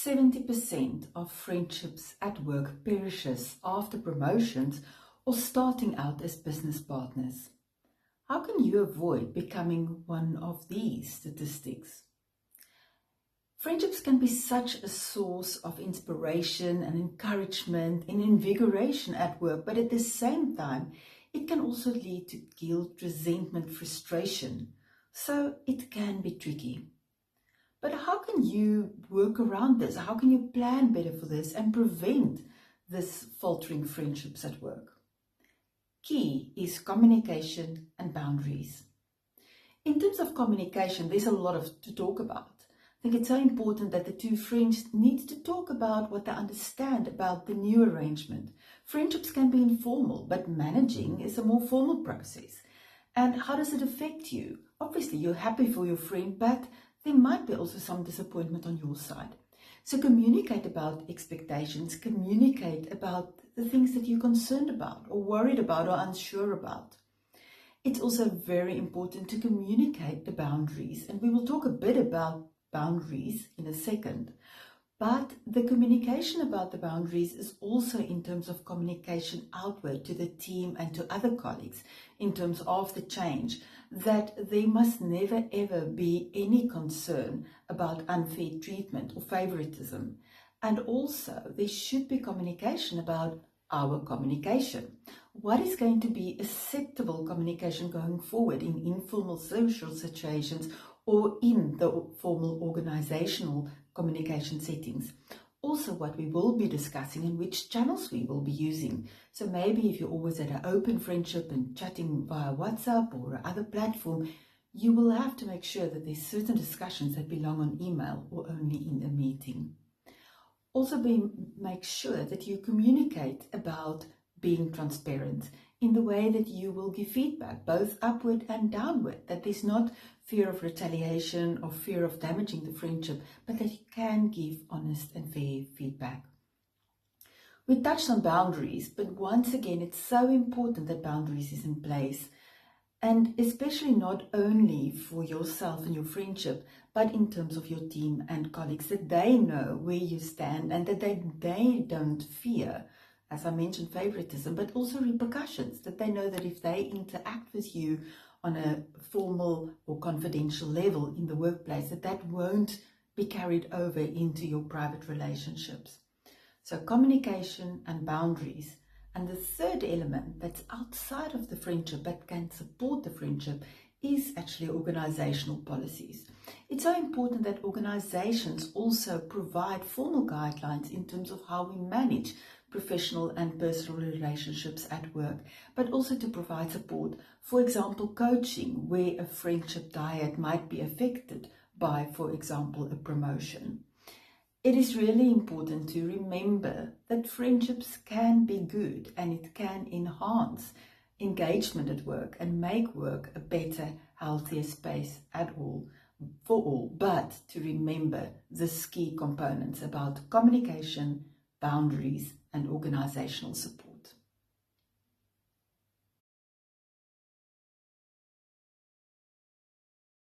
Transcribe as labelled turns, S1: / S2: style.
S1: 70% of friendships at work perishes after promotions or starting out as business partners. How can you avoid becoming one of these statistics? Friendships can be such a source of inspiration and encouragement and invigoration at work, but at the same time, it can also lead to guilt, resentment, frustration. So it can be tricky. But how can you work around this? How can you plan better for this and prevent this faltering friendships at work? Key is communication and boundaries. In terms of communication, there's a lot to talk about. I think it's so important that the two friends need to talk about what they understand about the new arrangement. Friendships can be informal, but managing is a more formal process. And how does it affect you? Obviously, you're happy for your friend, but there might be also some disappointment on your side. So communicate about expectations, communicate about the things that you're concerned about or worried about or unsure about. It's also very important to communicate the boundaries, and we will talk a bit about boundaries in a second. But the communication about the boundaries is also in terms of communication outward to the team and to other colleagues in terms of the change, that there must never ever be any concern about unfair treatment or favoritism. And also there should be communication about our communication. What is going to be acceptable communication going forward in informal social situations or in the formal organizational communication settings? Also what we will be discussing and which channels we will be using. So maybe if you're always at an open friendship and chatting via WhatsApp or other platform, you will have to make sure that there's certain discussions that belong on email or only in a meeting. Also make sure that you communicate about being transparent in the way that you will give feedback, both upward and downward, that there's not fear of retaliation or fear of damaging the friendship, but that you can give honest and fair feedback. We touched on boundaries, but once again, it's so important that boundaries is in place, and especially not only for yourself and your friendship, but in terms of your team and colleagues, that they know where you stand and that they don't fear, as I mentioned, favoritism, but also repercussions, that they know that if they interact with you on a formal or confidential level in the workplace, that won't be carried over into your private relationships. So communication and boundaries. And the third element that's outside of the friendship but can support the friendship is actually organizational policies. It's so important that organizations also provide formal guidelines in terms of how we manage professional and personal relationships at work, but also to provide support. For example, coaching, where a friendship diet might be affected by, for example, a promotion. It is really important to remember that friendships can be good and it can enhance engagement at work and make work a better, healthier space for all. But to remember the key components about communication, boundaries, and organizational support.